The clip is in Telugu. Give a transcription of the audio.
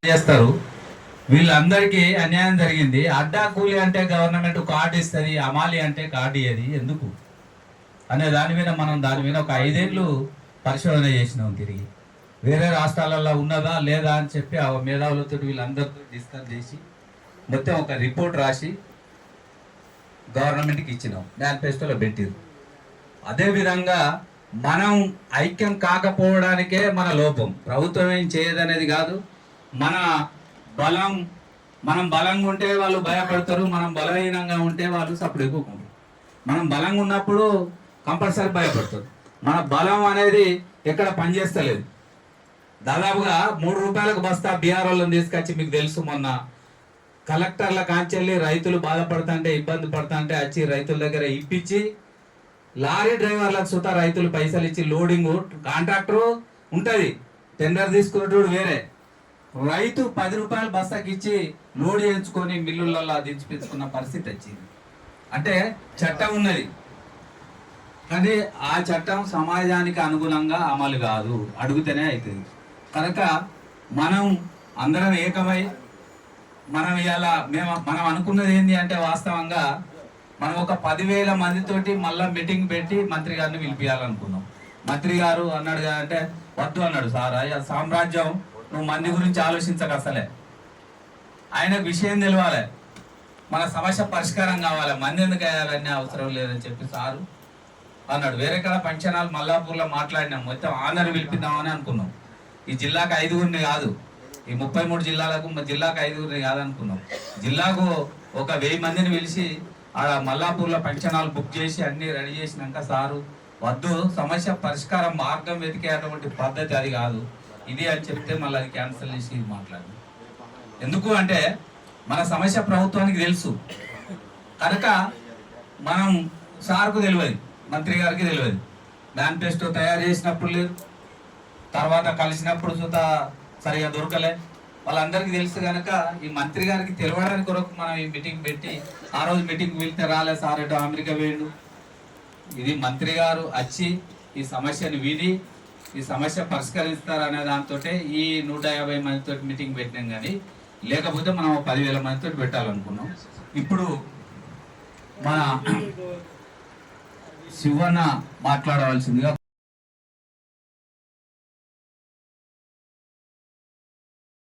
చేస్తారు. వీళ్ళందరికీ అన్యాయం జరిగింది. అడ్డా కూలి అంటే గవర్నమెంట్ కార్డు ఇస్తుంది, అమాలి అంటే కార్డు ఇయ్యది ఎందుకు అనే దాని మీద ఒక 5 ఏళ్ళు పరిశోధన చేసినాం. తిరిగి వేరే రాష్ట్రాలలో ఉన్నదా లేదా అని చెప్పి ఆ మేధావులతో వీళ్ళందరితో డిస్కస్ చేసి మొత్తం ఒక రిపోర్ట్ రాసి గవర్నమెంట్కి ఇచ్చినాం, మేనిఫెస్టోలో పెట్టిరు. అదేవిధంగా మనం ఐక్యం కాకపోవడానికే మన లోపం. ప్రభుత్వం ఏం చేయదనేది కాదు, మనం బలంగా ఉంటే వాళ్ళు భయపడతారు, మనం బలహీనంగా ఉంటే వాళ్ళు సప్పుడు ఎక్కుకుంటారు. మనం బలంగా ఉన్నప్పుడు కంపల్సరీ భయపడతారు. మన బలం అనేది ఎక్కడ పనిచేస్తలేదు. దాదాపుగా 3 రూపాయలకు బస్తా బీఆర్ వాళ్ళని తీసుకొచ్చి, మీకు తెలుసు మొన్న కలెక్టర్ల కాంచెల్లి రైతులు బాధపడుతుంటే ఇబ్బంది పడుతుంటే వచ్చి రైతుల దగ్గర ఇప్పించి, లారీ డ్రైవర్లకు సుతా రైతులు పైసలు ఇచ్చి లోడింగ్ కాంట్రాక్టరు ఉంటుంది, టెండర్ తీసుకునేటోడు వేరే, రైతు 10 రూపాయలు బస్తాకి ఇచ్చి లోడ్ చేయించుకొని మిల్లులలో దించిపించుకున్న పరిస్థితి వచ్చింది. అంటే చట్టం ఉన్నది, కానీ ఆ చట్టం సమాజానికి అనుగుణంగా అమలు కాదు, అడుగుతూనే అవుతుంది. కనుక మనం అందరం ఏకమై మనం అనుకున్నది ఏంటి అంటే, వాస్తవంగా మనం ఒక 10,000 మందితోటి మళ్ళా మీటింగ్ పెట్టి మంత్రి గారిని పిలిపించాలనుకున్నాం. మంత్రి గారు అన్నాడు అంటే వద్దు అన్నాడు. సార్ అయ్యా సామ్రాజ్యం, నువ్వు మంది గురించి ఆలోచించక, అసలే ఆయనకు విషయం తెలియాలి, మన సమస్య పరిష్కారం కావాలి, మంది ఎందుకు అయ్యాలన్నీ అవసరం లేదని చెప్పి సారు అన్నాడు. వేరే కాడ పంచనాలు మల్లాపూర్లో మాట్లాడినాం, మొత్తం ఆనర్ పిలిపిద్దామని అనుకున్నాం. ఈ జిల్లాకు 5గురిని కాదు, ఈ 33 జిల్లాలకు జిల్లాకు 5గురిని కాదనుకున్నాం. జిల్లాకు ఒక 1000 మందిని పిలిచి ఆడ మల్లాపూర్లో పంచనాలు బుక్ చేసి అన్ని రెడీ చేసినాక సారు వద్దు, సమస్య పరిష్కారం మార్గం వెతికేటువంటి పద్ధతి అది కాదు ఇది అని చెప్తే మళ్ళీ అది క్యాన్సిల్ చేసి మాట్లాడు. ఎందుకు అంటే మన సమస్య ప్రభుత్వానికి తెలుసు కనుక, మనం సార్కు తెలియదు, మంత్రి గారికి తెలియదు, మేనిఫెస్టో తయారు చేసినప్పుడు లేదు, తర్వాత కలిసినప్పుడు సుతా సరిగా దొరకలే, వాళ్ళందరికీ తెలుసు కనుక ఈ మంత్రి గారికి తెలవడానికి కొరకు మనం ఈ మీటింగ్ పెట్టి, ఆ రోజు మీటింగ్ వెళ్తే రాలే సార్, ఎటో అమెరికా వేయండు. ఇది మంత్రి గారు వచ్చి ఈ సమస్యను విని ఈ సమస్య పరిష్కరిస్తారనే దాంతో ఈ 150 మందితో మీటింగ్ పెట్టినాం. కానీ లేకపోతే మనం 10,000 మందితో పెట్టాలనుకున్నాం. ఇప్పుడు మన శివన్న మాట్లాడవలసిందిగా